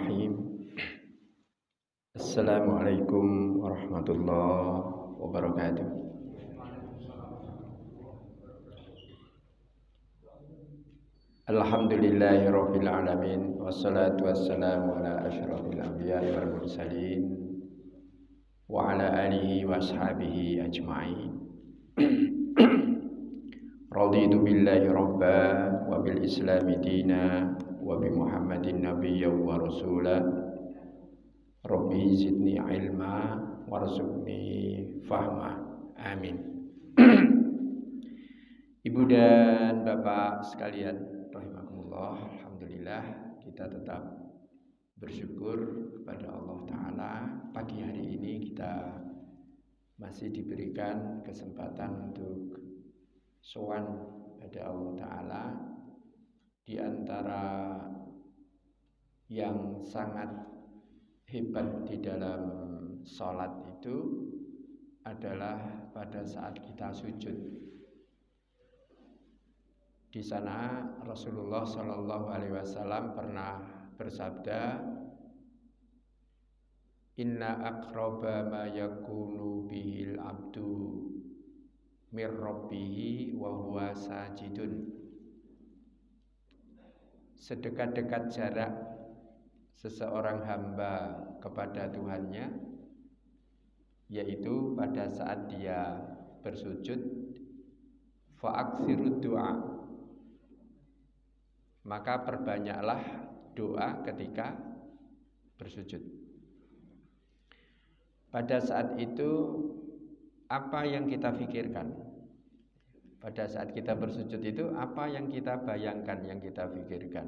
Bismillahirrahmanirrahim. Assalamualaikum warahmatullahi wabarakatuh. Alhamdulillahirabbil alamin wassalatu wassalamu ala asyrofil anbiya'i wal mursalin wa ala alihi wa ashabihi ajma'in. Raditu billahi rabba wa bil islami dina wa bi Muhammadin nabiyyan wa rasula. Rabbi zidni ilma warzuqni fahma. Amin. Ibu dan bapak sekalian rahimakumullah, alhamdulillah kita tetap bersyukur kepada Allah Ta'ala. Pagi hari ini kita masih diberikan kesempatan untuk sowan pada Allah Ta'ala. Di antara yang sangat hebat di dalam sholat itu adalah pada saat kita sujud. Di sana Rasulullah Shallallahu Alaihi Wasallam pernah bersabda, Inna aqraba ma yakunu bihil abdu mir rabbihi wa huwa sajidun. Sedekat-dekat jarak seseorang hamba kepada Tuhannya, yaitu pada saat dia bersujud. Fa'aksiru doa, maka perbanyaklah doa ketika bersujud. Pada saat itu apa yang kita pikirkan? Pada saat kita bersujud itu apa yang kita bayangkan, yang kita pikirkan?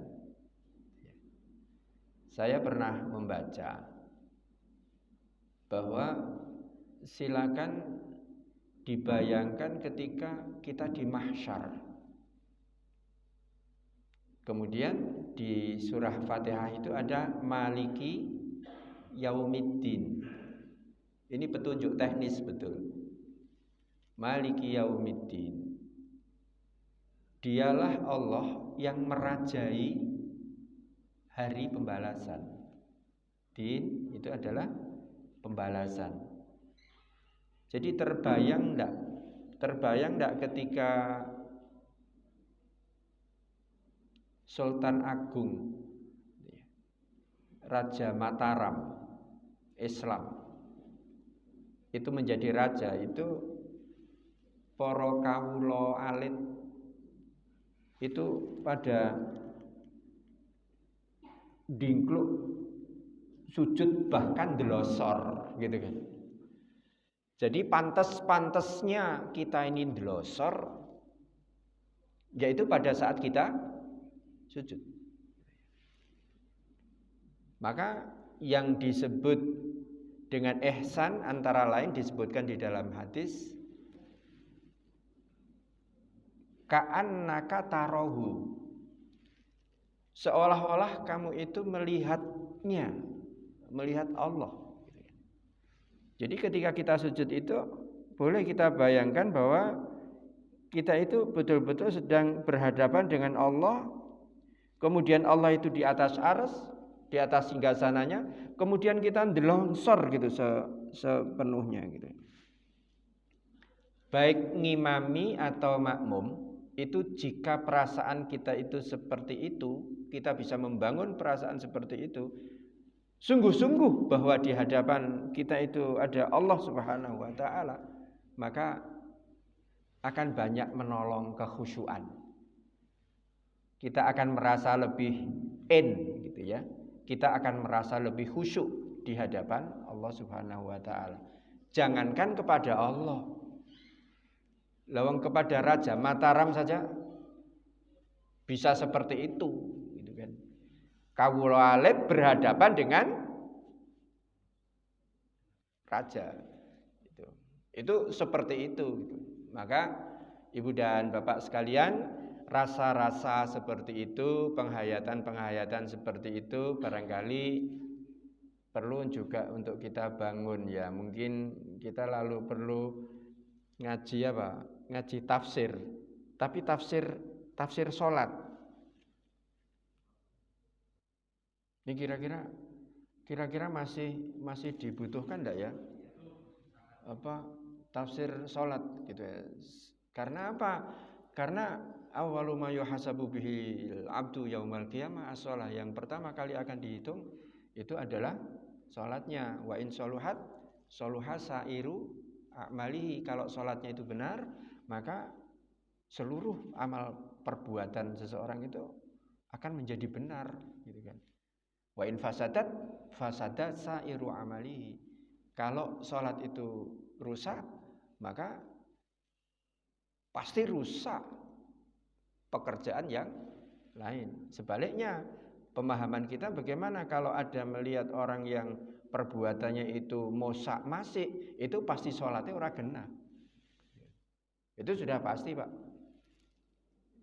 Saya pernah membaca bahwa silakan dibayangkan ketika kita di mahsyar. Kemudian di surah Fatihah itu ada Maliki Yaumiddin. Ini petunjuk teknis betul. Maliki Yaumiddin. Dialah Allah yang merajai hari pembalasan. Din itu adalah pembalasan. Jadi terbayang enggak ketika Sultan Agung Raja Mataram Islam itu menjadi raja, itu para kawula alit itu pada dingkluk sujud bahkan delosor gitu kan. Jadi pantas-pantasnya kita ini delosor yaitu pada saat kita sujud. Maka yang disebut dengan ihsan antara lain disebutkan di dalam hadis ka'annaka tarahu, seolah-olah kamu itu melihatnya, melihat Allah. Jadi ketika kita sujud itu boleh kita bayangkan bahwa kita itu betul-betul sedang berhadapan dengan Allah. Kemudian Allah itu di atas arsy, di atas singgasananya, kemudian kita ndelongsor gitu sepenuhnya gitu. Baik ngimami atau makmum, itu jika perasaan kita itu seperti itu, kita bisa membangun perasaan seperti itu, sungguh-sungguh bahwa di hadapan kita itu ada Allah Subhanahu wa Ta'ala, maka akan banyak menolong kekhusyuan. Kita akan merasa lebih gitu ya. Kita akan merasa lebih khusyuk di hadapan Allah Subhanahu wa Ta'ala. Jangankan kepada Allah, lawang kepada Raja Mataram saja bisa seperti itu, gitu kan. Kawula alit berhadapan dengan raja, itu seperti itu. Gitu. Maka ibu dan bapak sekalian, rasa-rasa seperti itu, penghayatan-penghayatan seperti itu barangkali perlu juga untuk kita bangun ya. Mungkin kita lalu perlu ngaji apa? Ngaji tafsir. Tapi tafsir sholat. Ini kira-kira masih dibutuhkan enggak ya? Tafsir salat gitu ya. Karena apa? Karena awwalu ma yuhasabu bihil abdu yaumal qiyamah as-shalah. Yang pertama kali akan dihitung itu adalah salatnya. Wa in saluhat saluha sairu amalihi. Kalau salatnya itu benar, maka seluruh amal perbuatan seseorang itu akan menjadi benar gitu kan. Wa in fasadat sairu amalihi. Kalau salat itu rusak, maka pasti rusak pekerjaan yang lain. Sebaliknya, pemahaman kita bagaimana kalau ada melihat orang yang perbuatannya itu mosak masik, itu pasti sholatnya ora genah. Itu sudah pasti, Pak.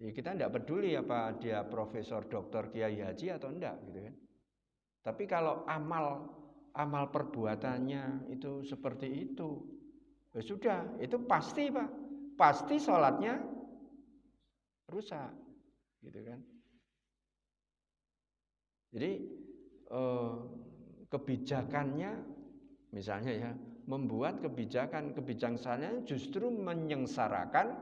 Ya, kita tidak peduli apa dia profesor, doktor, kiai haji atau enggak gitu kan. Tapi kalau amal perbuatannya itu seperti itu, ya sudah, itu pasti, Pak. Pasti sholatnya rusak gitu kan. Jadi kebijakannya misalnya ya, membuat kebijaksananya justru menyengsarakan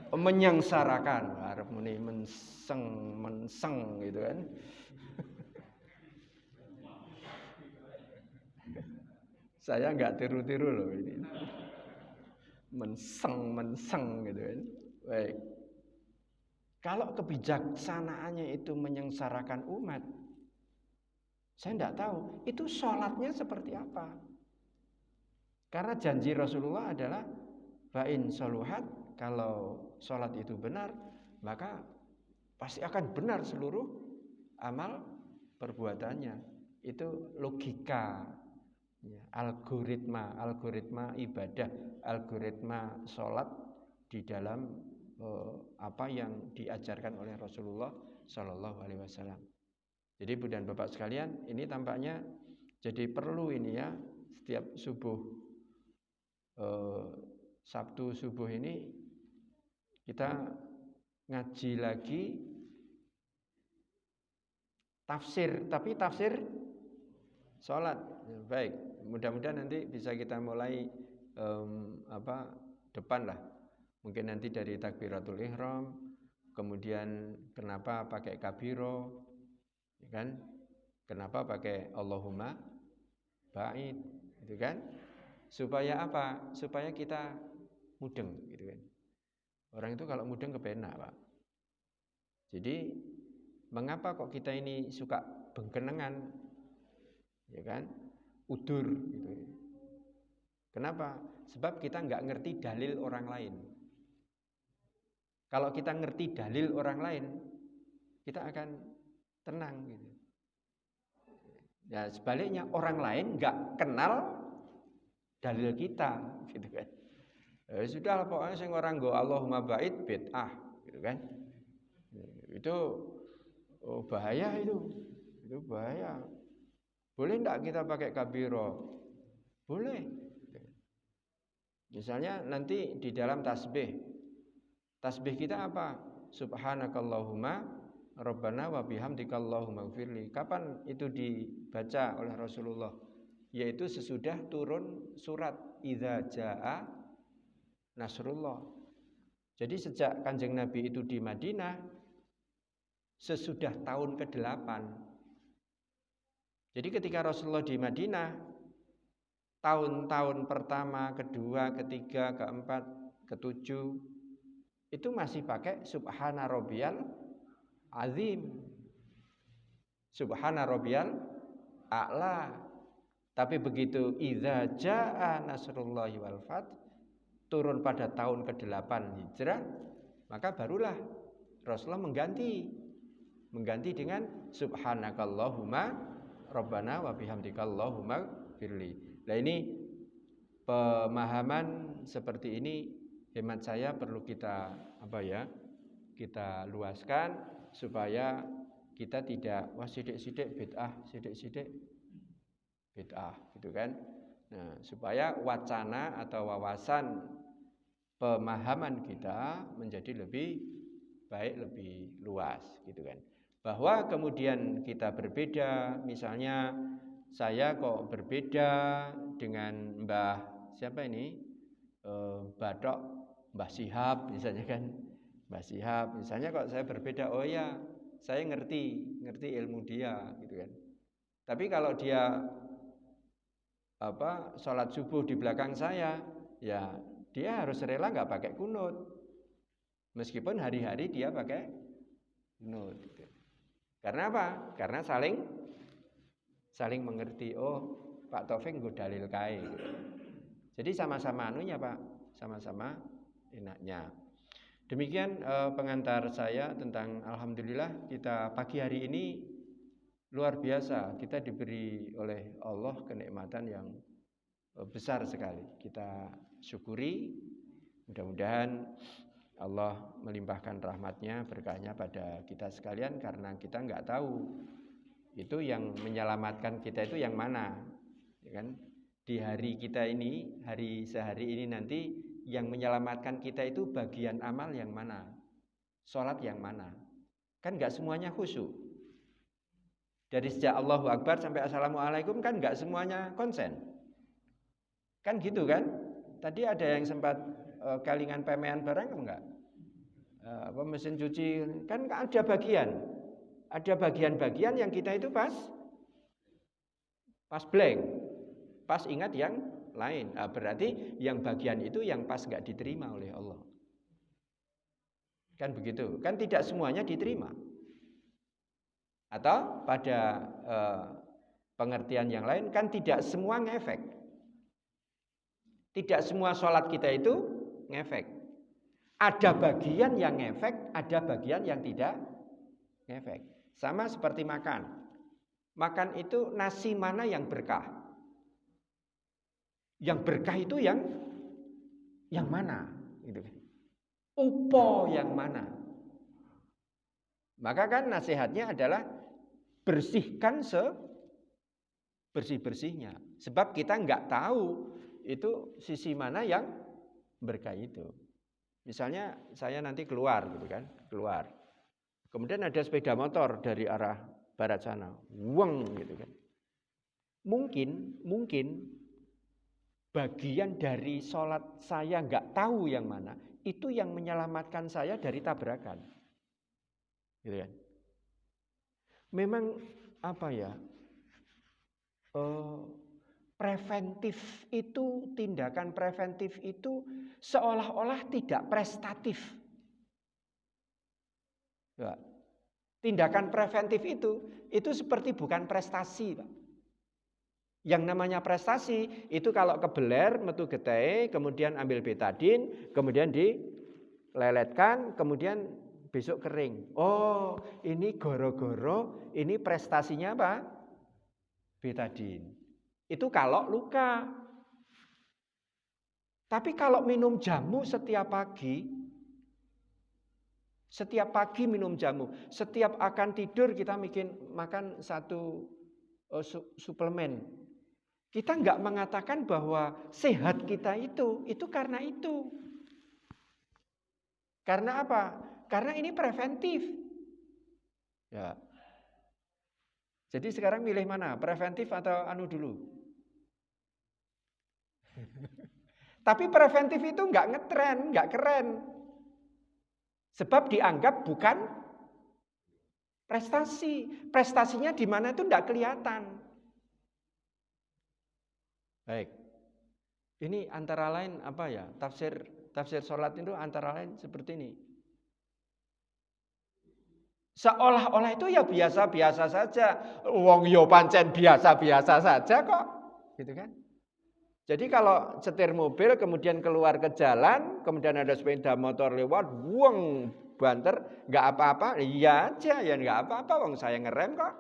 menyengsarakan, harap muni menseng gitu kan. Saya nggak tiru-tiru loh ini. Menseng gitu kan. Baik. Kalau kebijaksanaannya itu menyengsarakan umat, saya tidak tahu itu sholatnya seperti apa. Karena janji Rasulullah adalah fa'in soluhat, kalau sholat itu benar, maka pasti akan benar seluruh amal perbuatannya. Itu logika, ya, algoritma ibadah, algoritma sholat di dalam apa yang diajarkan oleh Rasulullah Shallallahu Alaihi Wasallam. Jadi Ibu dan Bapak sekalian, ini tampaknya jadi perlu ini ya, setiap subuh Sabtu subuh ini kita ngaji lagi tafsir, tapi tafsir sholat. Baik, mudah-mudahan nanti bisa kita mulai depan lah. Mungkin nanti dari takbiratul ihram, kemudian kenapa pakai kabiro, ya kan? Kenapa pakai Allahumma ba'id, gitu kan? Supaya apa? Supaya kita mudeng, gitu kan? Orang itu kalau mudeng kepenak, Pak. Jadi mengapa kok kita ini suka bengkenengan, ya kan? Udur, gitu. Kenapa? Sebab kita nggak ngerti dalil orang lain. Kalau kita ngerti dalil orang lain, kita akan tenang gitu. Ya sebaliknya orang lain nggak kenal dalil kita, gitu kan. Sudah pokoknya sing orang go Allahumma ba'id bid'ah, gitu kan. Itu bahaya itu bahaya. Boleh enggak kita pakai kabiro? Boleh. Misalnya nanti di dalam tasbih kita apa? Subhanakallahumma rabbana wa bihamdika Allahumma gfirli. Kapan itu dibaca oleh Rasulullah? Yaitu sesudah turun surat Idza Jaa Nasrullah. Jadi sejak Kanjeng Nabi itu di Madinah, sesudah tahun ke-8. Jadi ketika Rasulullah di Madinah, tahun-tahun pertama, kedua, ketiga, keempat, ketujuh, itu masih pakai Subhana Rabbiyal Azim, Subhana Rabbiyal A'la. Tapi begitu Idza Jaa Nasrullahi wal Fath, turun pada tahun ke-8 Hijrah, maka barulah Rasulullah mengganti dengan Subhanakallahumma Rabbana wa bihamdika Allahumma firli. Nah ini pemahaman seperti ini hemat saya perlu kita kita luaskan supaya kita tidak sidik-sidik bid'ah, sidik-sidik bid'ah gitu kan. Nah, supaya wacana atau wawasan pemahaman kita menjadi lebih baik, lebih luas gitu kan. Bahwa kemudian kita berbeda, misalnya saya kok berbeda dengan Mbah siapa ini? Batok, Mbah Sihab misalnya kan. Mbah Sihab misalnya kok saya berbeda, oh ya, saya ngerti ilmu dia gitu kan. Tapi kalau dia sholat subuh di belakang saya, ya dia harus rela nggak pakai kunut, meskipun hari-hari dia pakai kunut. Gitu. Karena apa? Karena saling mengerti. Oh, Pak Taufik nggo dalil kae. Gitu. Jadi sama-sama anunya Pak, sama-sama enaknya. Demikian pengantar saya tentang alhamdulillah kita pagi hari ini luar biasa, kita diberi oleh Allah kenikmatan yang besar sekali. Kita syukuri, mudah-mudahan Allah melimpahkan rahmatnya, berkahnya pada kita sekalian, karena kita nggak tahu itu yang menyelamatkan kita itu yang mana, ya kan? Di hari kita ini, hari sehari ini nanti yang menyelamatkan kita itu bagian amal yang mana, sholat yang mana, kan nggak semuanya khusyuk. Dari sejak Allahu Akbar sampai Assalamualaikum kan nggak semuanya konsen, kan gitu kan? Tadi ada yang sempat kalingan pemean barang enggak? Mesin cuci kan ada bagian-bagian yang kita itu pas blank, pas ingat yang lain. Berarti yang bagian itu yang pas nggak diterima oleh Allah, kan begitu? Kan tidak semuanya diterima. Atau pada pengertian yang lain kan tidak semua ngefek. Tidak semua sholat kita itu ngefek. Ada bagian yang ngefek, ada bagian yang tidak ngefek. Sama seperti makan. Makan itu nasi mana yang berkah? Yang berkah itu yang mana? Gitu. Upo yang mana? Maka kan nasihatnya adalah bersihkan sebersih-bersihnya. Sebab kita nggak tahu itu sisi mana yang berkah itu. Misalnya saya nanti keluar gitu kan, keluar. Kemudian ada sepeda motor dari arah barat sana, weng gitu kan. Mungkin bagian dari sholat saya nggak tahu yang mana, itu yang menyelamatkan saya dari tabrakan. Gitu kan. Memang apa ya? Preventif itu, tindakan preventif itu seolah-olah tidak prestatif. Ya. Tindakan preventif itu seperti bukan prestasi, Pak. Yang namanya prestasi itu kalau kebeler, metu getih, kemudian ambil betadin, kemudian dileletkan, kemudian besok kering. Oh, ini goro-goro, ini prestasinya apa? Betadin. Itu kalau luka. Tapi kalau minum jamu setiap pagi minum jamu, setiap akan tidur kita makan satu suplemen. Kita nggak mengatakan bahwa sehat kita itu karena itu. Karena apa? Karena ini preventif. Ya. Jadi sekarang milih mana? Preventif atau anu dulu? Tapi preventif itu nggak ngetren, nggak keren. Sebab dianggap bukan prestasi. Prestasinya di mana itu nggak kelihatan. Baik. Ini antara lain apa ya? Tafsir sholat itu antara lain seperti ini. Seolah-olah itu ya biasa-biasa saja. Wong yo pancen biasa-biasa saja kok. Gitu kan? Jadi kalau setir mobil kemudian keluar ke jalan, kemudian ada sepeda motor lewat, buang banter, nggak apa-apa, iya aja ya nggak apa-apa, wong saya ngerem kok.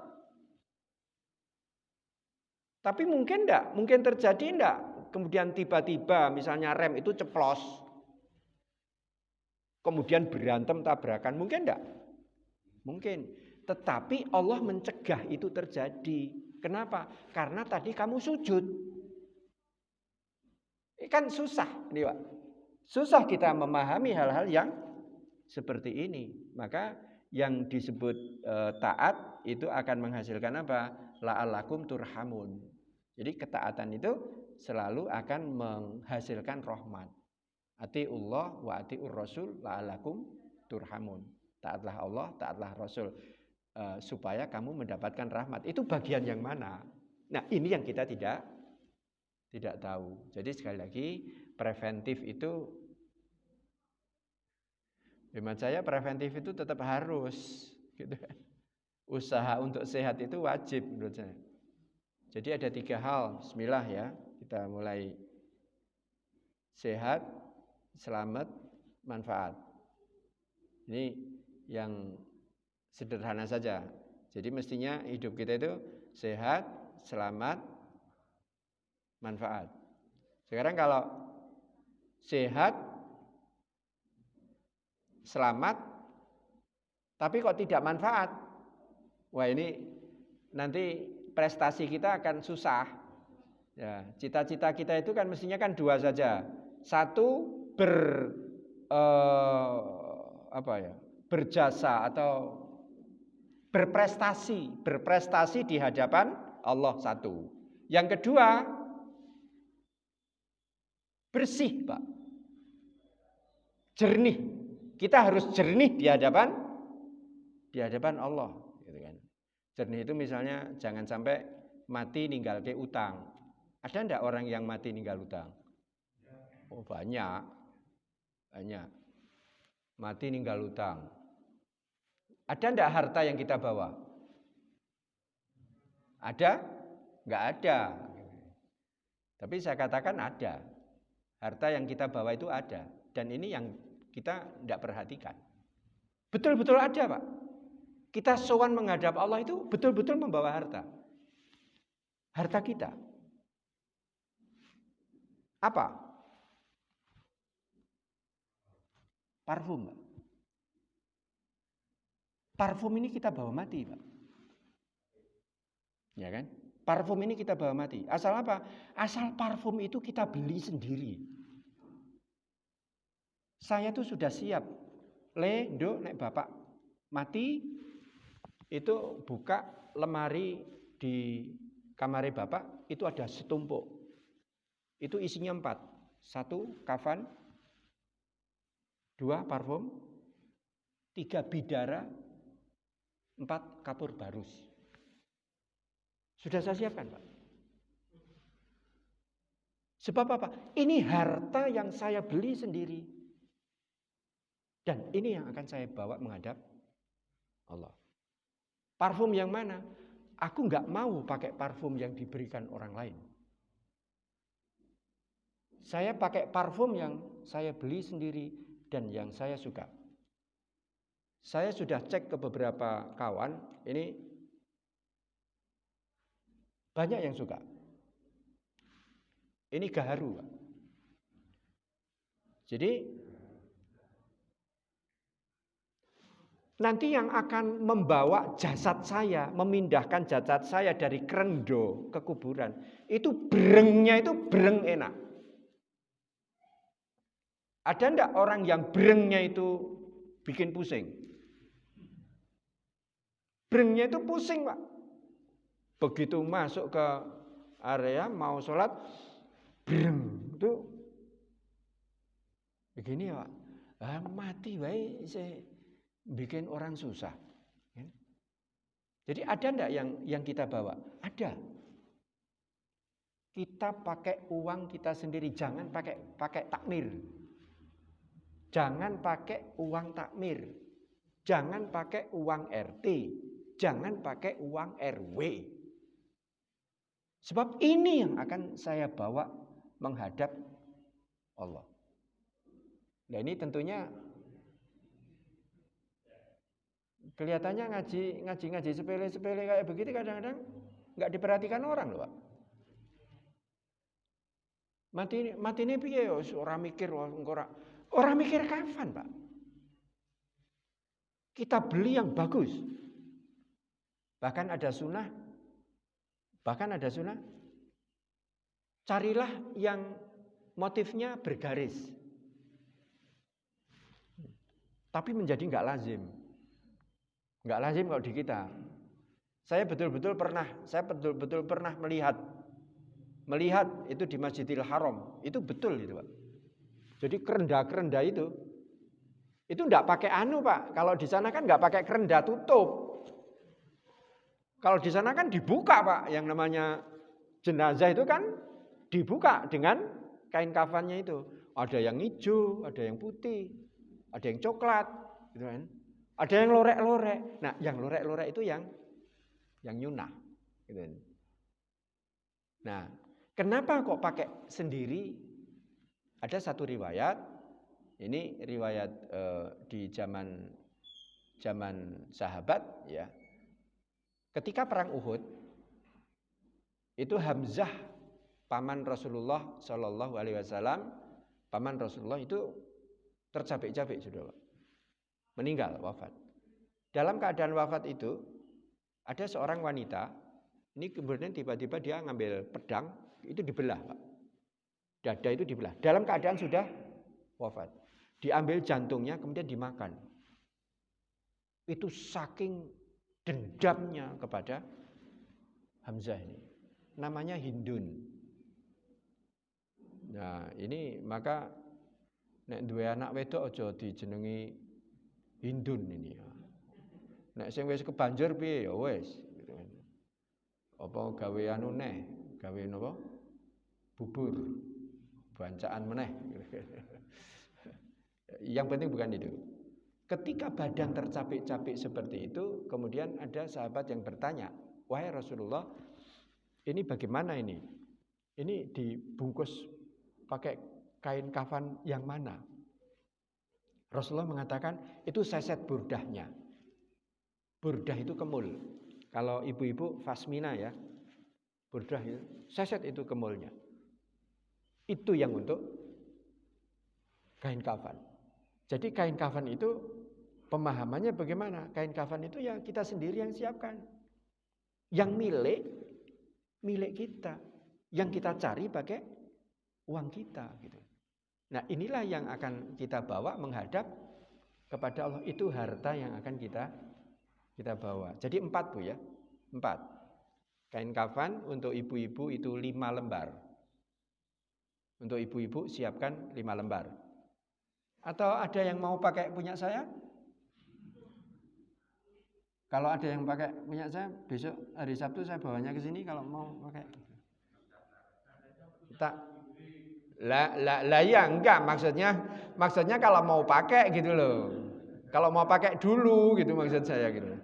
Tapi mungkin terjadi enggak, kemudian tiba-tiba misalnya rem itu ceplos, kemudian berantem tabrakan, mungkin enggak? Mungkin, tetapi Allah mencegah itu terjadi. Kenapa? Karena tadi kamu sujud. Kan susah nih Pak. Susah kita memahami hal-hal yang seperti ini. Maka yang disebut taat itu akan menghasilkan apa? La'allakum turhamun. Jadi ketaatan itu selalu akan menghasilkan rahmat. Atiullah wa atiur rasul la'allakum turhamun. Taatlah Allah, taatlah Rasul, supaya kamu mendapatkan rahmat. Itu bagian yang mana? Nah, ini yang kita tidak tahu. Jadi sekali lagi, preventif itu, hemat saya preventif itu tetap harus, gitu. Usaha untuk sehat itu wajib menurut saya. Jadi ada 3 hal. Bismillah ya, kita mulai. Sehat, selamat, manfaat. Ini yang sederhana saja. Jadi mestinya hidup kita itu sehat, selamat, manfaat. Sekarang kalau sehat, selamat, tapi kok tidak manfaat, wah ini nanti prestasi kita akan susah. Ya, cita-cita kita itu kan mestinya kan 2 saja. Satu berjasa atau berprestasi di hadapan Allah satu. Yang kedua, bersih, Pak. Jernih. Kita harus jernih di hadapan Allah, gitu kan. Jernih itu misalnya jangan sampai mati ninggal ke utang. Ada enggak orang yang mati ninggal utang? Oh, banyak. Mati ninggal utang. Ada enggak harta yang kita bawa? Ada? Enggak ada. Tapi saya katakan ada. Harta yang kita bawa itu ada. Dan ini yang kita enggak perhatikan. Betul-betul ada, Pak. Kita sowan menghadap Allah itu betul-betul membawa harta. Harta kita. Apa? Parfum, Pak. Parfum ini kita bawa mati, Pak. Ya kan? Parfum ini kita bawa mati. Asal apa? Asal parfum itu kita beli sendiri. Saya tuh sudah siap. Nek bapak mati, itu buka lemari di kamar bapak, itu ada setumpuk. Itu isinya 4. 1 kafan, 2 parfum, 3 bidara, 4 kapur barus. Sudah saya siapkan, Pak. Sebab apa? Ini harta yang saya beli sendiri. Dan ini yang akan saya bawa menghadap Allah. Parfum yang mana? Aku enggak mau pakai parfum yang diberikan orang lain. Saya pakai parfum yang saya beli sendiri dan yang saya suka. Saya sudah cek ke beberapa kawan, ini banyak yang suka. Ini gaharu, Pak. Jadi nanti yang akan membawa jasad saya, memindahkan jasad saya dari kerendo ke kuburan, itu berengnya itu bereng enak. Ada enggak orang yang berengnya itu bikin pusing? Berengnya itu pusing, Pak. Begitu masuk ke area mau sholat, bereng itu begini ya, Pak. Mati wae saya bikin orang susah. Jadi ada enggak yang kita bawa? Ada. Kita pakai uang kita sendiri, jangan pakai takmir. Jangan pakai uang takmir. Jangan pakai uang RT. Jangan pakai uang RW. Sebab ini yang akan saya bawa menghadap Allah. Nah ini tentunya kelihatannya ngaji sepele kayak begitu kadang-kadang nggak diperhatikan orang loh, Pak. Mati ini piye orang mikir orang mikir kapan, Pak? Kita beli yang bagus. Bahkan ada sunnah. Carilah yang motifnya bergaris. Tapi menjadi nggak lazim. Nggak lazim kalau di kita. Saya betul-betul pernah melihat itu di Masjidil Haram. Itu betul itu, Pak. Jadi kerenda itu enggak pakai Pak. Kalau di sana kan enggak pakai kerenda tutup. Kalau di sana kan dibuka, Pak. Yang namanya jenazah itu kan dibuka dengan kain kafannya itu. Ada yang hijau, ada yang putih, ada yang coklat, gitu kan. Ada yang lorek-lorek. Nah, yang lorek-lorek itu yang nyunah, gitu kan. Nah, kenapa kok pakai sendiri? Ada satu riwayat. Ini riwayat di zaman sahabat, ya. Ketika perang Uhud, itu Hamzah, paman Rasulullah Shallallahu Alaihi Wasallam, paman Rasulullah itu tercapek-capek, sudah, meninggal, wafat. Dalam keadaan wafat itu, ada seorang wanita. Ini kemudian tiba-tiba dia ngambil pedang, itu dibelah, Pak. Dada itu dibelah. Dalam keadaan sudah wafat. Diambil jantungnya, kemudian dimakan. Itu saking dendamnya kepada Hamzah ini. Namanya Hindun. Nah, ini maka nek duwe anak wedok aja dijenengi Hindun ini. Nek sing wis kebanjur piye ya wis. Apa gawe anu neh, gawe napa? Bubur. Bancaan meneh. Yang penting bukan itu. Ketika badan tercapek-capek seperti itu, kemudian ada sahabat yang bertanya, "Wahai Rasulullah, ini bagaimana ini? Ini dibungkus pakai kain kafan yang mana?" Rasulullah mengatakan, itu seset burdahnya. Burdah itu kemul. Kalau ibu-ibu fasmina ya, burdah itu, seset itu kemulnya. Itu yang untuk kain kafan. Jadi kain kafan itu pemahamannya bagaimana? Kain kafan itu ya kita sendiri yang siapkan. Yang milik kita. Yang kita cari pakai uang kita gitu. Nah, inilah yang akan kita bawa menghadap kepada Allah. Itu harta yang akan kita bawa. Jadi 4, Bu ya. 4. Kain kafan untuk ibu-ibu itu 5 lembar. Untuk ibu-ibu siapkan 5 lembar. Atau ada yang mau pakai punya saya? Kalau ada yang pakai punya saya, besok hari Sabtu saya bawanya ke sini kalau mau pakai. Tak. Lah ya enggak, maksudnya kalau mau pakai gitu loh. Kalau mau pakai dulu gitu maksud saya gitu.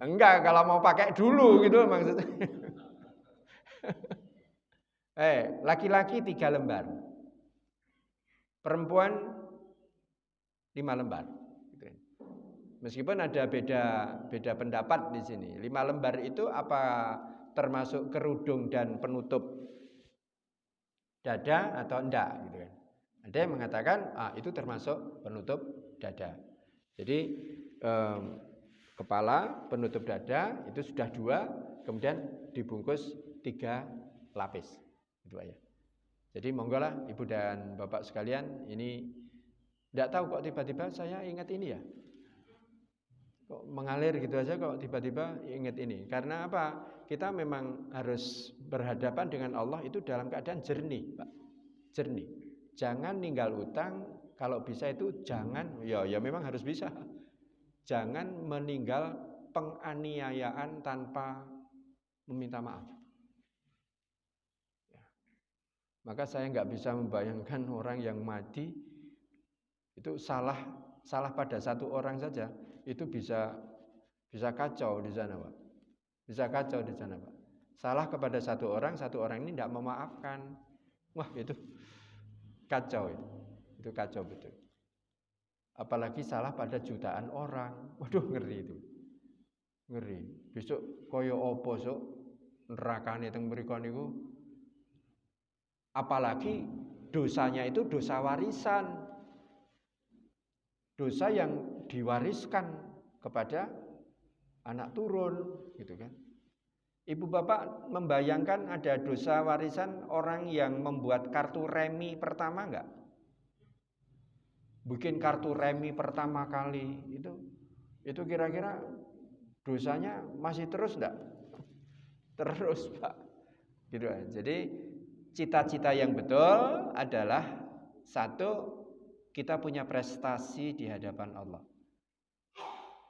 Enggak, kalau mau pakai dulu gitu maksudnya. Laki-laki 3 lembar. Perempuan 5 lembar. Meskipun ada beda pendapat di sini. 5 lembar itu apa termasuk kerudung dan penutup dada atau enggak gitu kan. Ada yang mengatakan itu termasuk penutup dada. Jadi kepala penutup dada itu sudah 2, kemudian dibungkus 3 lapis. Itu aja. Jadi monggo lah Ibu dan Bapak sekalian, ini enggak tahu kok tiba-tiba saya ingat ini ya. Kok mengalir gitu aja kok tiba-tiba ingat ini. Karena apa? Kita memang harus berhadapan dengan Allah itu dalam keadaan jernih, Pak. Jernih. Jangan ninggal utang, kalau bisa itu jangan, ya memang harus bisa. Jangan meninggal penganiayaan tanpa meminta maaf. Maka saya nggak bisa membayangkan orang yang mati itu salah pada satu orang saja, itu bisa kacau di sana, Pak. Bisa kacau di sana, Pak. Salah kepada satu orang ini tidak memaafkan. Wah, itu kacau itu. Itu kacau betul. Apalagi salah pada jutaan orang. Waduh, ngeri itu. Ngeri. Besok koyo opo sok nerakane teng mriku niku. Apalagi dosanya itu dosa warisan. Dosa yang diwariskan kepada anak turun, gitu kan. Ibu bapak membayangkan ada dosa warisan orang yang membuat kartu remi pertama enggak? bikin kartu remi pertama kali itu kira-kira dosanya masih terus enggak? Terus, Pak. Gitu. Jadi cita-cita yang betul adalah satu, kita punya prestasi di hadapan Allah.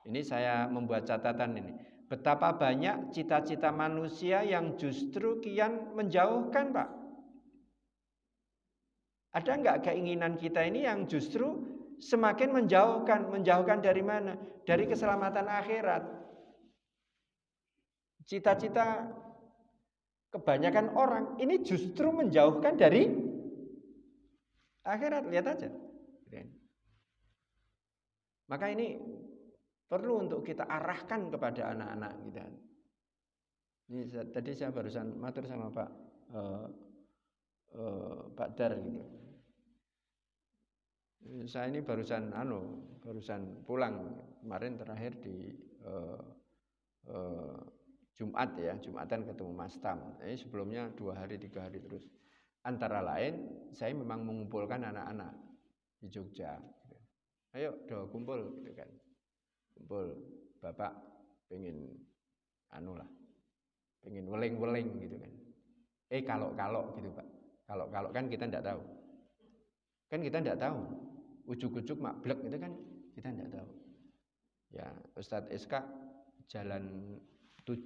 Ini saya membuat catatan ini. Betapa banyak cita-cita manusia yang justru kian menjauhkan, Pak. Ada enggak keinginan kita ini yang justru semakin menjauhkan? Menjauhkan dari mana? Dari keselamatan akhirat. Cita-cita kebanyakan orang ini justru menjauhkan dari akhirat. Lihat aja. Maka ini perlu untuk kita arahkan kepada anak-anak kita. Ini tadi saya barusan matur sama Pak Dar gitu. Saya ini barusan pulang kemarin terakhir di Jumat ya, Jumatan ketemu Mas Tam. Ini sebelumnya 2 hari 3 hari terus. Antara lain saya memang mengumpulkan anak-anak di Jogja. Ayo do kumpul gitu kan. Kumpul, Bapak pengen pengen weling-weling gitu kan. Kalau gitu Pak. Kalau kan kita enggak tahu. Kan kita enggak tahu. Ujuk-ujuk mablek itu kan kita enggak tahu. Ya, Ustadz SK jalan 7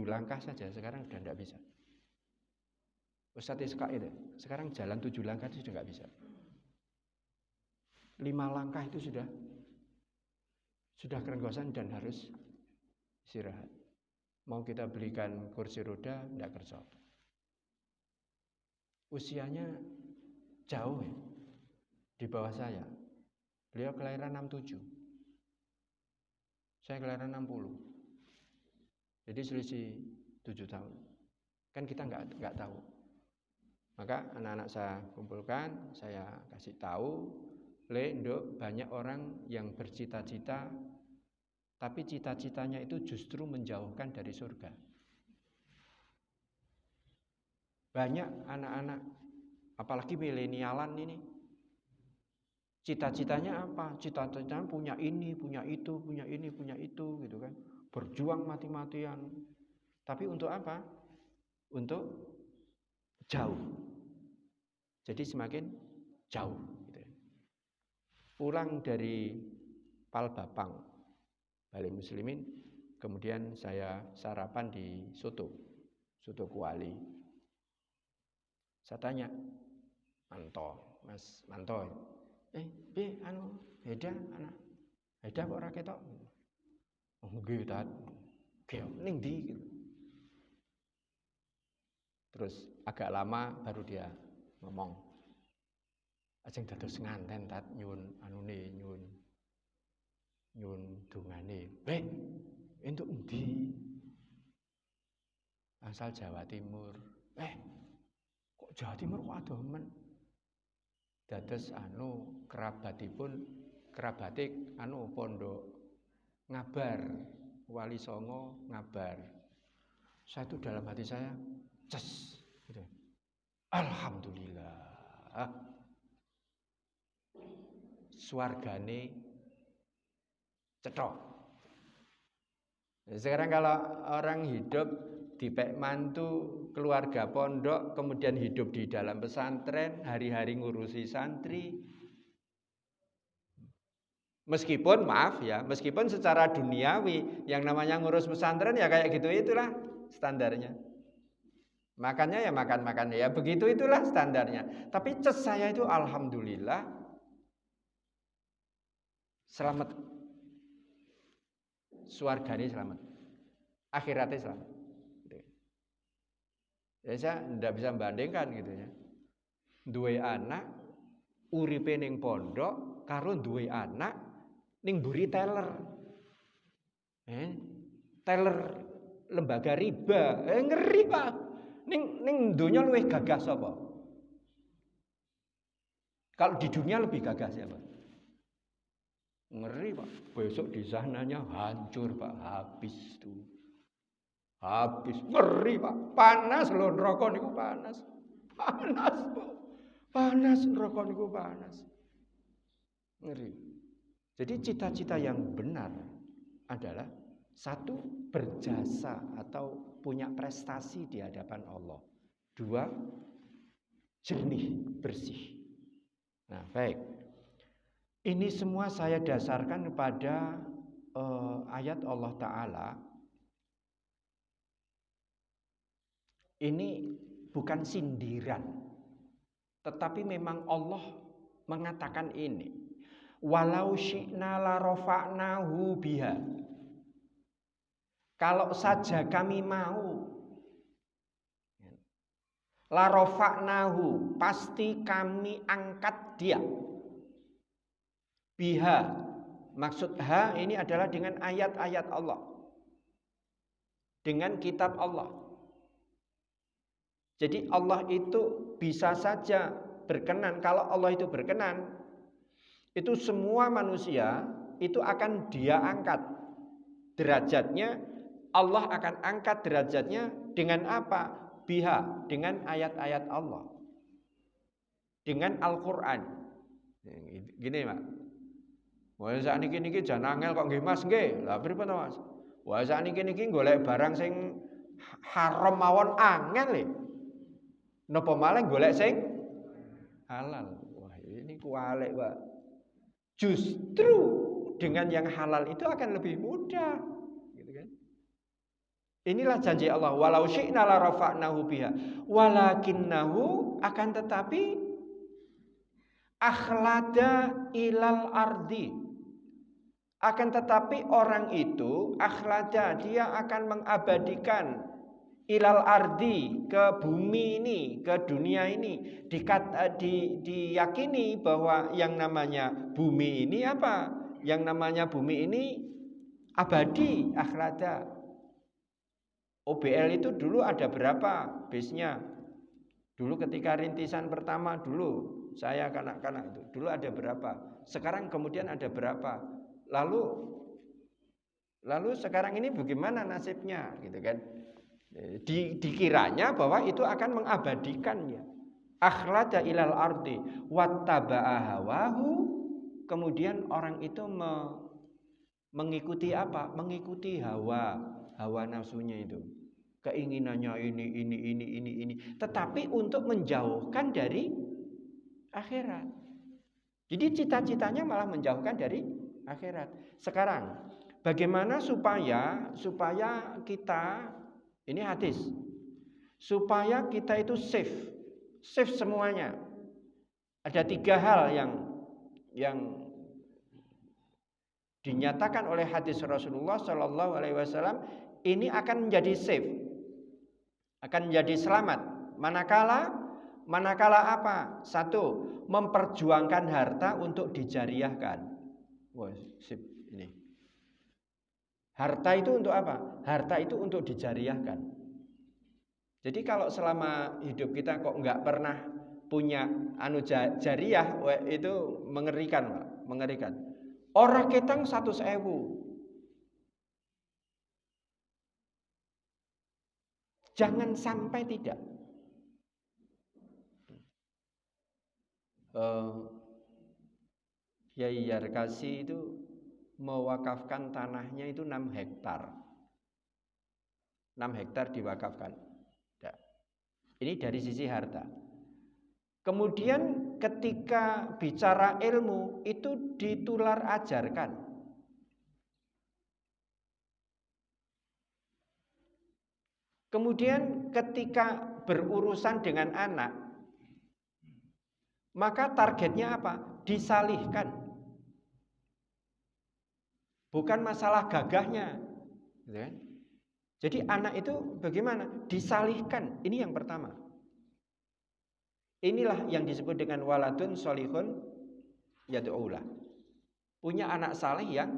langkah saja sekarang sudah enggak bisa. Ustadz SK itu sekarang jalan 7 langkah itu sudah enggak bisa. 5 langkah itu sudah kerenggosan dan harus istirahat. Mau kita belikan kursi roda enggak kerja. Usianya jauh ya, di bawah saya. Beliau kelahiran 67. Saya kelahiran 60. Jadi selisih 7 tahun. Kan kita enggak tahu. Maka anak-anak saya kumpulkan, saya kasih tahu, Nduk, banyak orang yang bercita-cita tapi cita-citanya itu justru menjauhkan dari surga. Banyak anak-anak, apalagi milenialan ini, cita-citanya apa? Cita-citanya punya ini, punya itu, punya ini, punya itu, gitu kan? Berjuang mati-matian. Tapi untuk apa? Untuk jauh. Jadi semakin jauh. Gitu. Pulang dari Palbapang, Bali Muslimin, kemudian saya sarapan di Soto Kuali. Saya tanya, Mas Manto, Heda anak, Heda kok ora ketok? Oh nggih, Tat. Nggih, ning ndi gitu. Terus agak lama baru dia ngomong, ajeng dados nganten Tat nyuwun nyuwun dongane. Entuk endi? Asal Jawa Timur. Kok Jawa Timur kok adoh men? Dados kerabatik pondok Ngabar, Wali Songo Ngabar. Saya itu dalam hati saya gitu. Alhamdulillah. Swargane cetok. Sekarang kalau orang hidup dipek mantu keluarga pondok, kemudian hidup di dalam pesantren, hari-hari ngurusi santri. Meskipun secara duniawi yang namanya ngurus pesantren ya kayak gitu, itulah standarnya. Makannya ya makan ya begitu, itulah standarnya. Tapi ces saya itu alhamdulillah selamat. Swargane selamat. Akhiratnya selamat. Ya saya tidak bisa membandingkan gitu ya. Duwe anak uripe ning pondok karo duwe anak ning mburi teller. Teller lembaga riba. Ngeri, Pak. Ning donya luwih gagah sapa? Kalau di dunia lebih gagah siapa? Ngeri, Pak. Besok di sananya hancur, Pak. Habis tuh. Habis. Ngeri, Pak. Panas lho neraka niku panas. Panas, Pak. Panas neraka niku panas. Ngeri. Jadi cita-cita yang benar adalah satu, berjasa atau punya prestasi di hadapan Allah. Dua, jernih, bersih. Nah, baik. Ini semua saya dasarkan kepada ayat Allah Ta'ala. Ini bukan sindiran, tetapi memang Allah mengatakan ini. Walau syi'na la rafa'nahu biha. Kalau saja kami mau, la rafa'nahu, pasti kami angkat dia. Biha, maksud ha ini adalah dengan ayat-ayat Allah, dengan kitab Allah. Jadi Allah itu bisa saja berkenan. Kalau Allah itu berkenan, itu semua manusia itu akan dia angkat derajatnya. Allah akan angkat derajatnya dengan apa? Biha, dengan ayat-ayat Allah, dengan Al-Quran. Gini Pak, wah saat niki jangan angel kok nggih Mas nggih. Lah pripun to Mas? Wah saat niki golek barang sing haram mawon angel e. Napa malah golek sing halal. Wah ini kualik Pak. Justru dengan yang halal itu akan lebih mudah, gitu kan? Inilah janji Allah, walau syi'na la rafa'nahu biha, walakinnahu, akan tetapi akhlada ilal ardi. Akan tetapi orang itu akhlada, dia akan mengabadikan ilal ardi, ke bumi ini, ke dunia ini. Diyakini bahwa yang namanya bumi ini apa? Yang namanya bumi ini abadi, akhlada. OBL itu dulu ada berapa base-nya? Dulu ketika rintisan pertama dulu, saya kanak-kanak itu, dulu ada berapa? Sekarang kemudian ada berapa? Lalu sekarang ini bagaimana nasibnya, gitu kan? Dikiranya bahwa itu akan mengabadikannya. Akhlada ilal ardi wattaba'a hawahu, kemudian orang itu mengikuti apa? Mengikuti hawa nafsunya itu. Keinginannya ini. Tetapi untuk menjauhkan dari akhirat. Jadi cita-citanya malah menjauhkan dari akhirat. Sekarang, bagaimana supaya kita, ini hadis, supaya kita itu safe semuanya. Ada 3 hal yang dinyatakan oleh hadis Rasulullah Shallallahu Alaihi Wasallam, ini akan menjadi safe, akan menjadi selamat. Manakala apa? 1, memperjuangkan harta untuk dijariahkan. Wah, sip ini. Harta itu untuk apa? Harta itu untuk dijariahkan. Jadi kalau selama hidup kita kok nggak pernah punya jariah, itu mengerikan, Pak. Mengerikan. Orang ketang 100.000. Jangan sampai tidak. Yai Yarkasi itu mewakafkan tanahnya itu 6 hektar. 6 hektar diwakafkan. Ini dari sisi harta. Kemudian ketika bicara ilmu itu ditular ajarkan. Kemudian ketika berurusan dengan anak, maka targetnya apa? Disalihkan. Bukan masalah gagahnya, gitu kan? Jadi anak itu bagaimana? Disalihkan. Ini yang pertama. Inilah yang disebut dengan waladun sholihun yad'ulah. Punya anak salih yang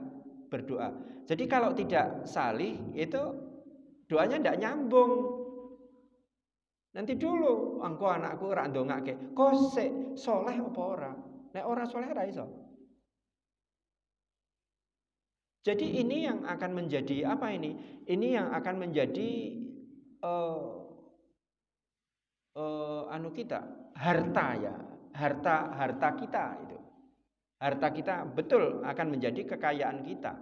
berdoa. Jadi kalau tidak salih itu doanya tidak nyambung. Nanti dulu engko anakku ora ndongake, kok sik saleh apa ora? Nek ora saleh ora iso. Jadi ini yang akan menjadi apa ini? Ini yang akan menjadi kita, harta ya, harta kita itu. Harta kita betul akan menjadi kekayaan kita.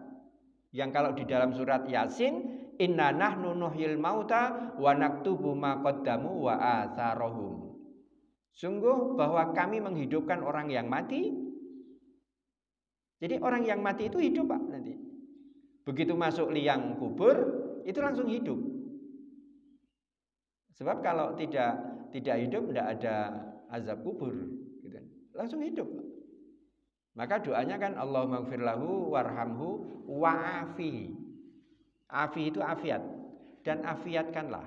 Yang kalau di dalam surat Yasin, inna nahnu nuhyil mauta wa naktubu ma qaddamu wa atharahum. Sungguh bahwa kami menghidupkan orang yang mati. Jadi orang yang mati itu hidup, Pak, nanti. Begitu masuk liang kubur, itu langsung hidup. Sebab kalau tidak hidup, tidak ada azab kubur, gitu. Langsung hidup. Maka doanya kan Allahumma gfir lahu warhamhu wa'afi. Afi itu afiat, dan afiatkanlah.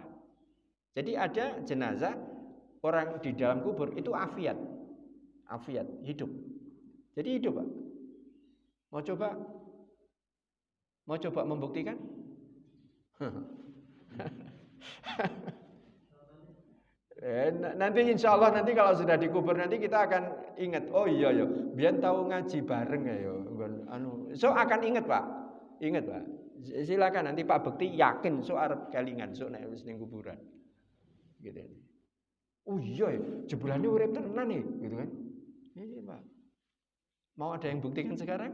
Jadi ada jenazah orang di dalam kubur itu afiat, hidup. Jadi hidup, Pak. Mau coba membuktikan? Nanti insya Allah nanti kalau sudah dikubur nanti kita akan ingat. Oh iya ya, biar tahu ngaji bareng ya. So akan ingat, Pak. Ingat, Pak. Silakan nanti Pak Bekti yakin so arep kelingan so nek wis ning kuburan. Gitu. Oh iya ya, jebulannya urip tenan nih, gitu kan. Ini, Pak. Mau ada yang buktikan sekarang?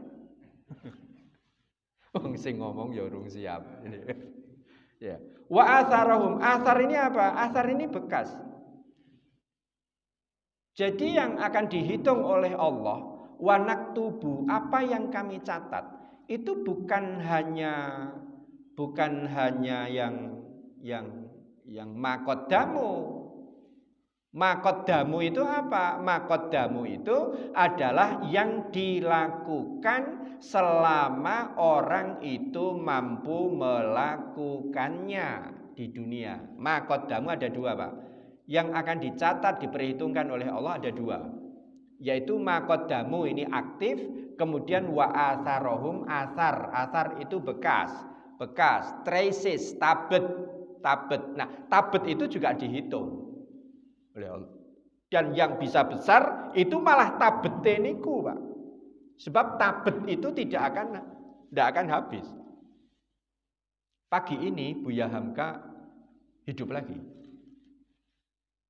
Wong sing ngomong ya urung siap. Ya. Wa atharahum. Athar ini apa? Athar ini bekas. Jadi yang akan dihitung oleh Allah, wa naktubu, apa yang kami catat, itu bukan hanya yang makodamu. Makodamu itu apa? Makodamu itu adalah yang dilakukan selama orang itu mampu melakukannya di dunia. Makodamu ada dua, Pak. Yang akan dicatat, diperhitungkan oleh Allah ada dua. Yaitu makodamu ini aktif, kemudian wa atharohum asar. Asar itu bekas, traces, tabet. Nah, tabet itu juga dihitung oleh Allah. Dan yang bisa besar itu malah tabet niku, Pak. Sebab tabet itu tidak akan habis. Pagi ini Buya Hamka hidup lagi.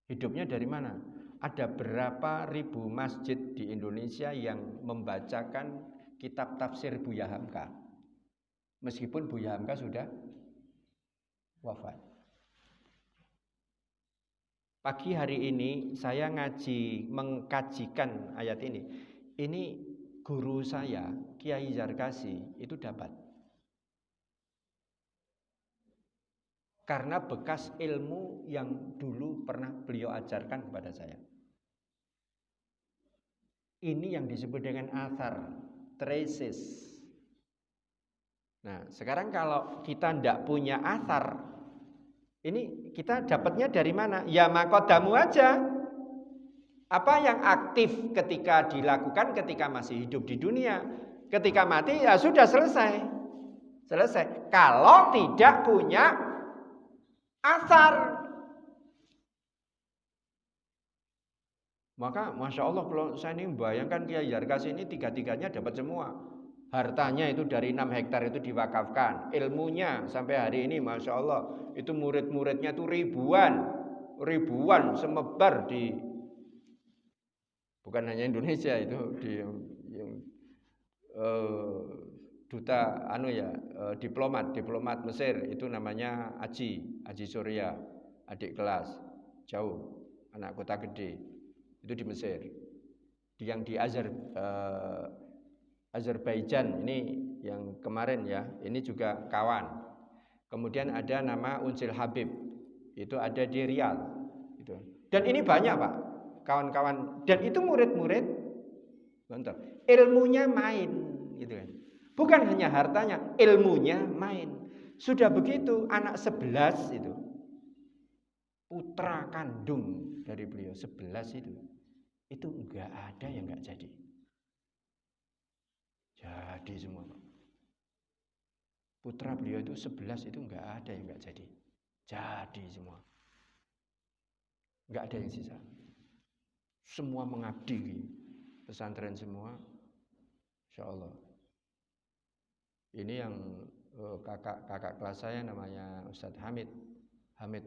Hidupnya dari mana? Ada berapa ribu masjid di Indonesia yang membacakan kitab tafsir Buya Hamka. Meskipun Buya Hamka sudah wafat. Pagi hari ini saya mengkajikan ayat ini. Ini guru saya, Kiai Zarkasi, itu dapat. Karena bekas ilmu yang dulu pernah beliau ajarkan kepada saya. Ini yang disebut dengan athar, traces. Nah, sekarang kalau kita tidak punya athar, ini kita dapatnya dari mana? Ya makodamu aja. Apa yang aktif ketika dilakukan ketika masih hidup di dunia. Ketika mati ya sudah selesai. Kalau tidak punya asar. Maka Masya Allah kalau saya ini membayangkan Kiai Zarkasi ini tiga-tiganya dapat semua. Hartanya itu dari 6 hektar itu diwakafkan. Ilmunya sampai hari ini Masya Allah itu murid-muridnya itu ribuan semebar di, bukan hanya Indonesia, itu di duta diplomat Mesir itu namanya Aji Surya, adik kelas jauh, anak kota gede itu di Mesir. Yang di Azerbaijan ini yang kemarin ya, ini juga kawan. Kemudian ada nama Unsil Habib, itu ada di Riyadh gitu. Dan ini banyak, Pak, kawan-kawan, dan itu murid-murid ilmunya main gitu kan. Bukan hanya hartanya, ilmunya main. Sudah begitu anak 11 itu putra kandung dari beliau 11 itu enggak ada yang enggak jadi. Jadi semua, Pak. Putra beliau itu 11 itu enggak ada yang enggak jadi. Jadi semua. Enggak ada yang sisa. Semua mengabdi pesantren semua. Insyaallah. Ini yang kakak kelas saya namanya Ustadz Hamid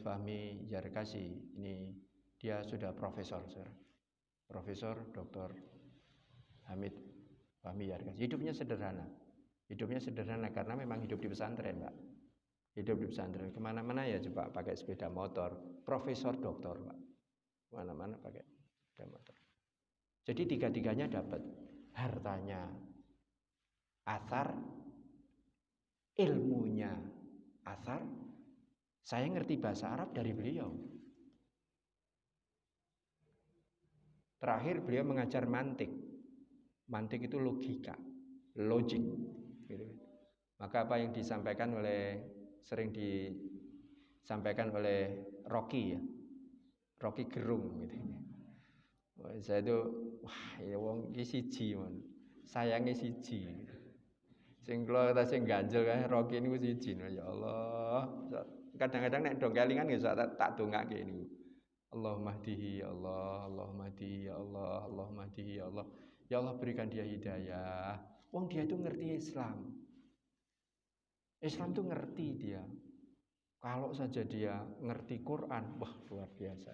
Fahmi Zarkasi. Ini dia sudah profesor sekarang. Profesor Dr. Hamid familiar kan? Hidupnya sederhana. Hidupnya sederhana karena memang hidup di pesantren, Pak. Hidup di pesantren kemana-mana ya coba pakai sepeda motor, profesor doktor, Pak. Kemana-mana pakai sepeda motor. Jadi tiga-tiganya dapat, hartanya athar, ilmunya athar. Saya ngerti bahasa Arab dari beliau. Terakhir beliau mengajar mantik. Mantik itu logika, logik. Gitu. Maka apa yang sering disampaikan oleh Rocky ya, Rocky Gerung gitu. Saya itu wah ya wong iki siji mon. Sayange siji. Sing kula sing ganjel kae Rocky niku siji ya Allah. Kadang-kadang nek dong kelingan ya tak dongake niku. Allahumma hdihi ya Allah, Allahumma hdihi ya Allah, Allahumma hdihi ya Allah. Ya Allah berikan dia hidayah. Wong dia itu ngerti Islam. Islam itu ngerti dia. Kalau saja dia ngerti Quran, wah luar biasa.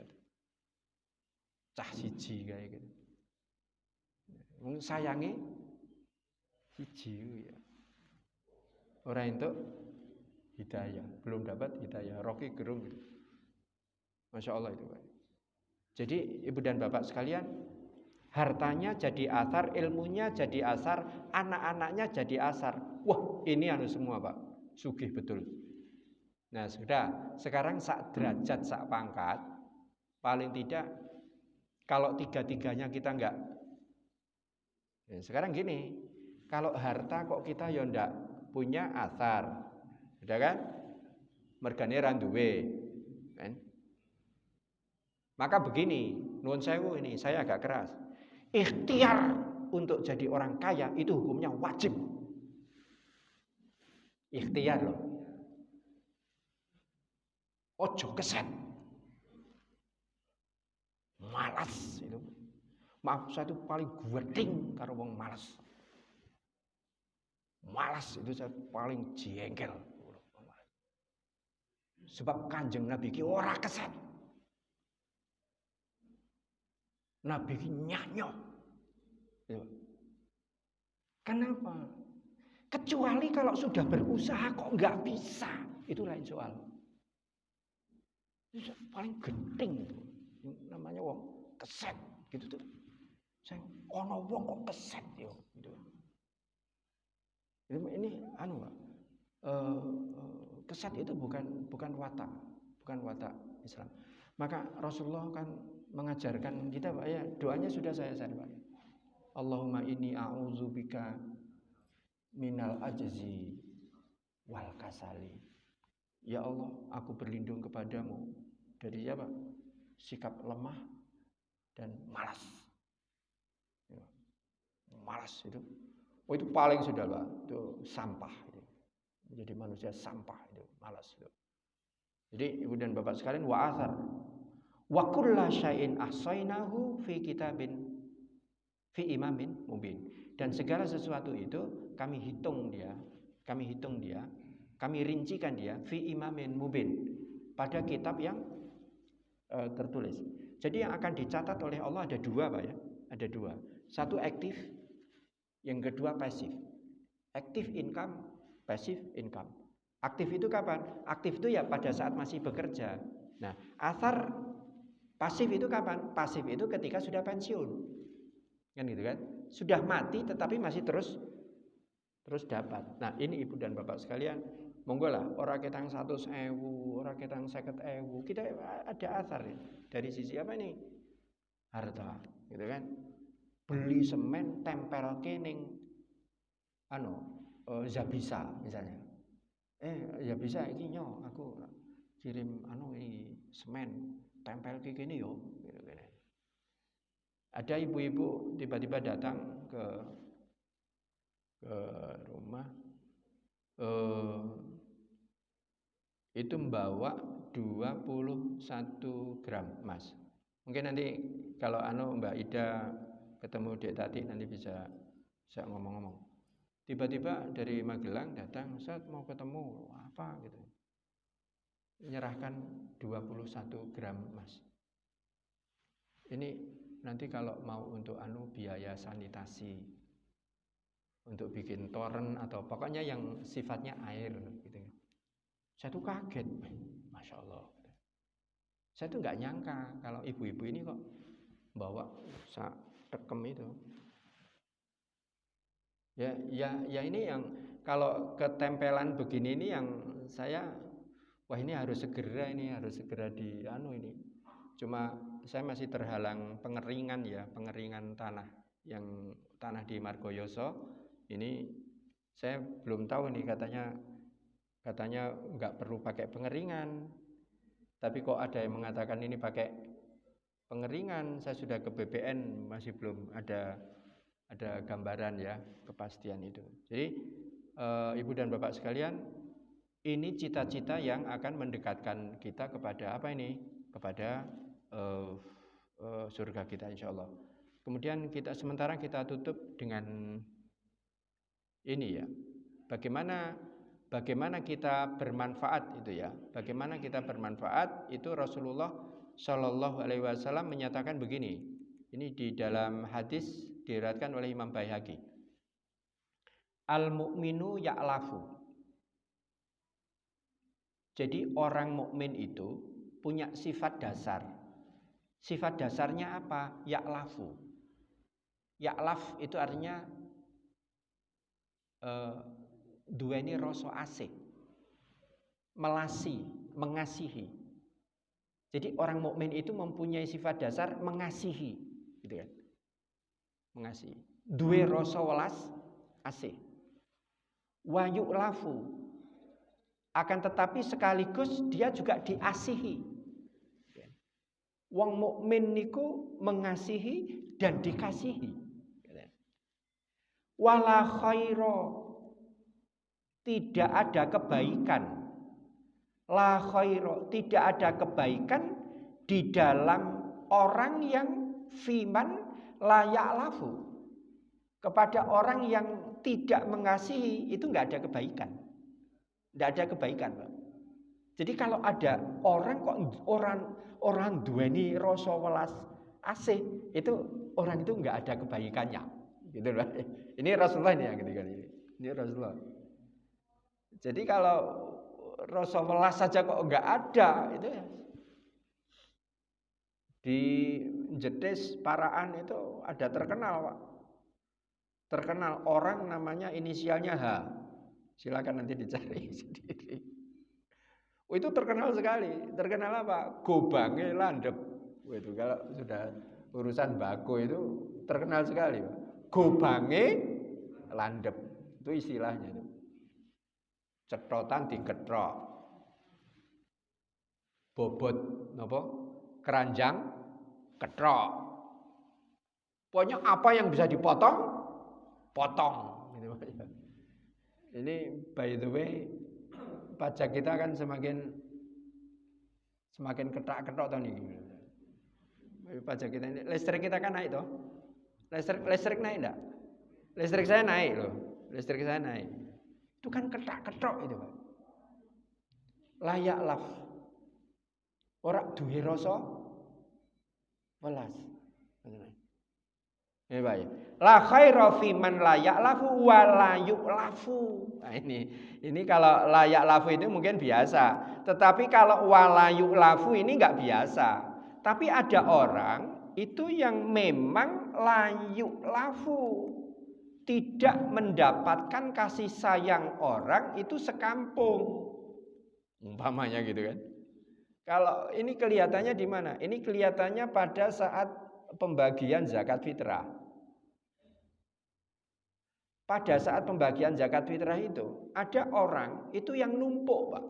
Cah siji kayak gitu. Sayangi siji ya. Orang itu hidayah, belum dapat hidayah. Rocky Gerung gitu. Masya Allah itu Pak. Jadi ibu dan bapak sekalian, hartanya jadi asar, ilmunya jadi asar, anak-anaknya jadi asar. Wah ini semua Pak, sugih betul. Nah sudah, sekarang sak derajat, sak pangkat, paling tidak kalau tiga-tiganya kita enggak. Ya, sekarang gini, kalau harta kok kita ya enggak punya asar, udah kan? Mergane randuwe, kan? Maka begini, nuwun sewu ini, saya agak keras. Ikhtiar untuk jadi orang kaya itu hukumnya wajib. Ikhtiar loh. Ojo keset. Malas itu. Maaf, saya itu paling gueding karo wong malas. Malas itu saya paling jengkel. Sebab Kanjeng Nabi ki ora keset. Nabi ki nyanyo. Kenapa? Kecuali kalau sudah berusaha kok nggak bisa, itu lain soal. Itu paling genting itu, namanya wong keset gitu tuh. Saya ono wong kok keset yo, gitu. Ini Pak. Keset itu bukan watak Islam. Maka Rasulullah kan mengajarkan kita Pak ya, doanya sudah saya share Pak. Allahumma inni a'udzubika minal ajzi wal kasali. Ya Allah, aku berlindung kepadamu dari apa? Sikap lemah dan malas. Ya. Malas itu. Oh itu paling sudah Pak, itu sampah itu. Menjadi manusia sampah itu, malas itu. Jadi ibu dan bapak sekalian wa'athar. Wa kulla syai'in ahsainahu fi kitabin fi imamin mubin. Dan segala sesuatu itu kami hitung dia, kami rincikan dia fi imamin mubin, pada kitab yang tertulis. Jadi yang akan dicatat oleh Allah ada dua Pak ya, ada dua. Satu aktif, yang kedua pasif. Active income, passive income. Aktif itu kapan? Aktif itu ya pada saat masih bekerja. Nah, asar pasif itu kapan? Pasif itu ketika sudah pensiun. Kan gitu kan? Sudah mati tetapi masih terus dapat. Nah, ini ibu dan bapak sekalian, monggo lah orang ketang 100.000, orang ketang 50.000, kita ada asar ya. Dari sisi apa ini? Harta, gitu kan? Beli semen tempel kening Zabisa misalnya. Ya bisa iki nyo aku kirim ini semen tempel ke kene yo gitu kan. Ada ibu-ibu tiba-tiba datang ke rumah itu membawa 21 gram emas. Mungkin nanti kalau Mbak Ida ketemu Dek Tati nanti bisa ngomong-ngomong. Tiba-tiba dari Magelang datang, Ustaz mau ketemu apa gitu. Menyerahkan 21 gram emas. Ini nanti kalau mau untuk biaya sanitasi untuk bikin toren atau pokoknya yang sifatnya air gitu. Saya tuh kaget, Masya Allah. Saya tuh nggak nyangka kalau ibu-ibu ini kok bawa tekem itu. Ya ini yang kalau ketempelan begini ini yang saya wah ini harus segera ini. Cuma saya masih terhalang pengeringan tanah yang tanah di Margoyoso. Ini saya belum tahu nih katanya nggak perlu pakai pengeringan. Tapi kok ada yang mengatakan ini pakai pengeringan. Saya sudah ke BPN masih belum ada gambaran ya kepastian itu. Jadi Ibu dan Bapak sekalian, ini cita-cita yang akan mendekatkan kita kepada apa ini? Kepada surga kita insya Allah. Kemudian sementara kita tutup dengan ini ya. Bagaimana kita bermanfaat itu ya. Bagaimana kita bermanfaat itu Rasulullah Shallallahu Alaihi Wasallam menyatakan begini. Ini di dalam hadis diriwayatkan oleh Imam Baihaqi. Al-mu'minu ya'lafu. Jadi orang mukmin itu punya sifat dasar. Sifat dasarnya apa? Ya'lafu. Ya'laf itu artinya duweni rasa asih, melasi, mengasihi. Jadi orang mukmin itu mempunyai sifat dasar mengasihi, gitu kan? Mengasihi. Duwe rasa welas asih. Wa yu'lafu. Akan tetapi sekaligus dia juga diasihi. Wong mukmin niku mengasihi dan dikasihi. Wala khaira, tidak ada kebaikan. La khaira, tidak ada kebaikan di dalam orang yang fiman la ya'lafu. Kepada orang yang tidak mengasihi itu enggak ada kebaikan. Enggak ada kebaikan, Pak. Jadi kalau ada orang kok orang duweni rasa welas asih, itu orang itu enggak ada kebaikannya. Gitu loh. Ini Rasulullah ini yang ketika ini. Ini Rasulullah. Jadi kalau rasa welas saja kok enggak ada, itu ya. Di Jetis Paraan itu ada terkenal, Pak. Terkenal orang namanya inisialnya H. Silakan nanti dicari sendiri. Itu terkenal sekali. Terkenal apa? Gobange landep. Itu kalau sudah urusan bako itu terkenal sekali, Pak. Gobange landep. Itu istilahnya itu. Cetotan diketrok. Bobot napa? Keranjang ketrok. Pokoknya apa yang bisa dipotong, potong gitu. Ini by the way pajak kita kan semakin ketak-ketok tahun ini. Pajak kita ini, listrik kita kan naik toh. Listrik naik enggak? Listrik saya naik loh. Listrik saya naik. Itu kan ketak-ketok itu, Pak. Layak laf. Ora duwe rasa welas. Ya, Pak. La khaira fi man la ya'lafu wa la yu'lafu. Nah, ini kalau la ya'lafu itu mungkin biasa. Tetapi kalau wa la yu'lafu ini enggak biasa. Tapi ada orang itu yang memang la yu'lafu, tidak mendapatkan kasih sayang orang itu sekampung. Umpamanya gitu kan. Kalau ini kelihatannya di mana? Ini kelihatannya pada saat pembagian zakat fitrah. Pada saat pembagian zakat fitrah itu ada orang itu yang numpuk, Pak.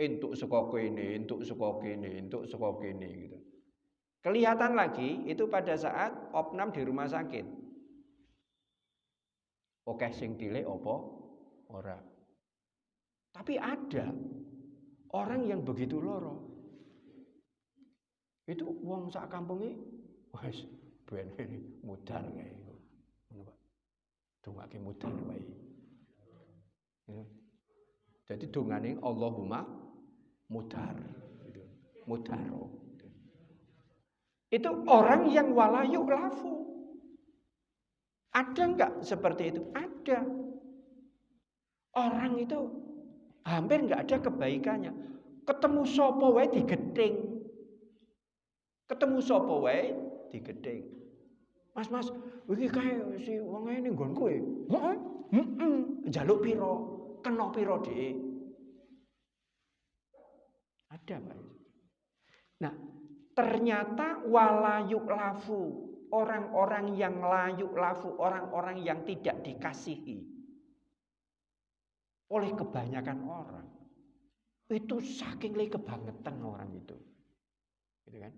Entuk saka kene, entuk saka kene, entuk saka kene gitu. Kelihatan lagi itu pada saat opnam di rumah sakit. Oke sing tilik apa ora. Tapi ada orang yang begitu loro. Itu wong sak kampunge wis ben mudar kae iku. Ngono, Pak. Dongake mudar wae. Jadi dongane Allahumma mudar gitu. Mudaro. Itu orang yang wala yu'lafu. Ada enggak seperti itu? Ada. Orang itu hampir enggak ada kebaikannya. Ketemu sapa wae digedhing. Ketemu sapa wae digedhing. Mas, iki kae si wong ning nggonku e. Heeh. Heeh. Njaluk piro? Kena piro, Dik? Ada, Pak. Nah, ternyata walayuk lafu, orang-orang yang layuk lafu, orang-orang yang tidak dikasihi oleh kebanyakan orang, itu saking kebangetan orang itu, gitu kan?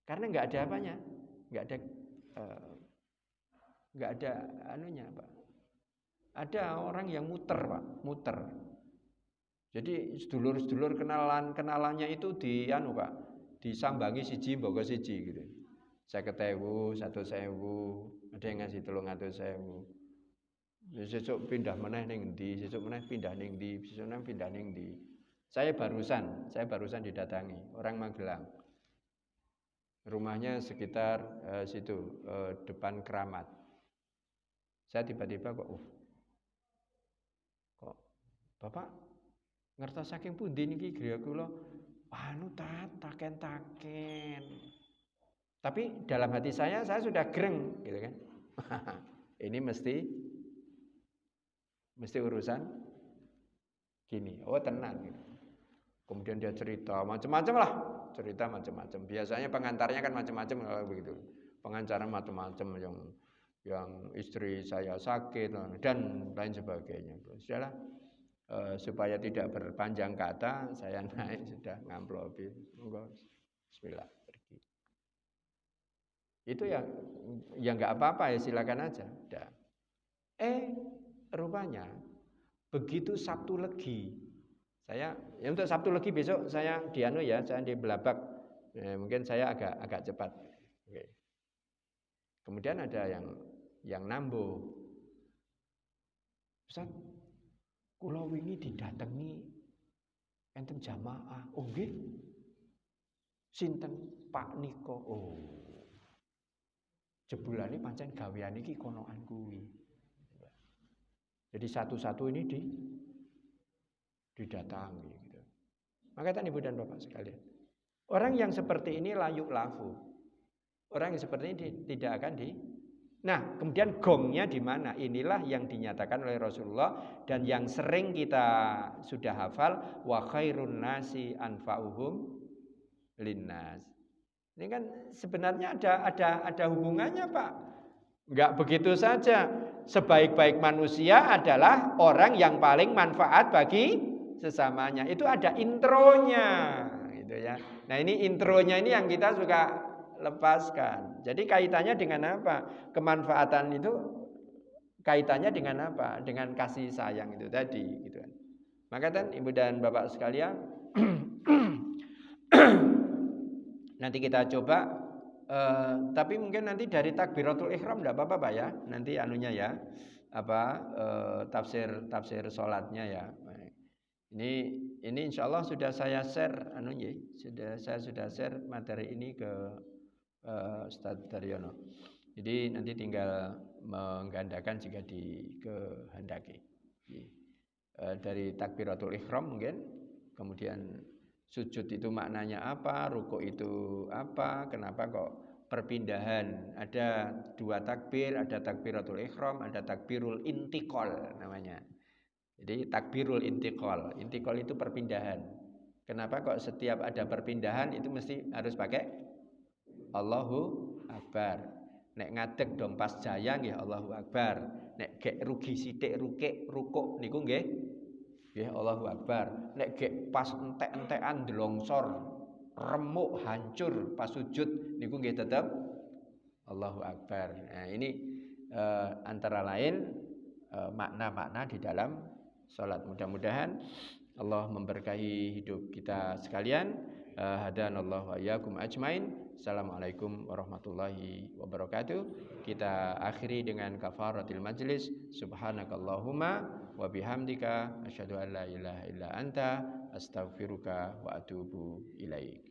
Karena nggak ada apanya, nggak ada anunya, Pak. Ada orang yang muter, Pak, muter. Jadi sedulur-sedulur kenalannya itu Pak, disambangi siji mboko siji gitu. 50.000, 100.000, ada yang ngasih 300.000. Sesuk pindah meneh ning ndi, sesuk meneh pindah ning ndi, sesuk meneh pindah ning ndi. Saya barusan didatangi orang Magelang. Rumahnya sekitar situ depan Keramat. Saya tiba-tiba kok Bapak ngertos saking pundi niki griya kula? Anu taken-taken. Tapi dalam hati saya sudah greng gitu kan. Ini mesti urusan gini. Oh, tenang gitu. Kemudian dia cerita macam-macam lah, cerita macam-macam. Biasanya pengantarnya kan macam-macam begitu. Pengacara macam-macam yang istri saya sakit dan lain sebagainya. Sudahlah. Supaya tidak berpanjang kata, saya naik sudah ngamplopi. Monggo, bismillah, pergi. Itu ya nggak apa-apa ya, silakan aja. Udah. Rupanya begitu Sabtu Legi, saya ya untuk Sabtu Legi besok saya saya di Belabak. Mungkin saya agak cepat. Oke. Kemudian ada yang nambo. Ustaz, kula wingi didatangi enten jamaah. Oh nggih. Sinten Pak Niko. Oh. Jebulane pancen gawean iki konoan kuwi. Jadi satu-satu ini didatangi gitu. Maka Ibu dan Bapak sekalian, orang yang seperti ini layuk lafu. Orang yang seperti ini tidak akan Nah, kemudian gongnya di mana? Inilah yang dinyatakan oleh Rasulullah dan yang sering kita sudah hafal, wa khairun nasi anfa'uhum linnas. Ini kan sebenarnya ada hubungannya, Pak. Enggak begitu saja. Sebaik-baik manusia adalah orang yang paling manfaat bagi sesamanya. Itu ada intronya, gitu ya. Nah, ini intronya ini yang kita suka lepaskan. Jadi kaitannya dengan apa? Kemanfaatan itu kaitannya dengan apa? Dengan kasih sayang itu tadi, gitu kan. Maka kan Ibu dan Bapak sekalian, nanti kita coba, tapi mungkin nanti dari takbiratul ihram enggak apa-apa Pak ya. Nanti anunya ya, tafsir salatnya ya. Ini insya Allah sudah saya share saya sudah share materi ini ke Ustaz Daryono. Jadi nanti tinggal menggandakan jika dikehendaki. Dari takbiratul ihram mungkin, kemudian sujud itu maknanya apa, rukuk itu apa, kenapa kok perpindahan, ada 2 takbir, ada takbiratul ihram, ada takbirul intiqal namanya. Jadi takbirul intiqal itu perpindahan. Kenapa kok setiap ada perpindahan itu mesti harus pakai Allahu Akbar. Nek ngadeg dong pas jaya nggih Allahu Akbar. Nek gek rugi sithik rukuk niku nggih Allahu Akbar. Nek gek pas entek-entekan delongsor remuk hancur pas sujud niku nggih tetep Allahu Akbar. Nah, ini antara lain makna-makna di dalam salat. Mudah-mudahan Allah memberkahi hidup kita sekalian. Hadanallahu wa iyyakum ajmain. Assalamualaikum warahmatullahi wabarakatuh. Kita akhiri dengan kafaratil majlis. Subhanakallahumma wa bihamdika asyhadu an la ilaha illa anta astaghfiruka wa atubu ilaik.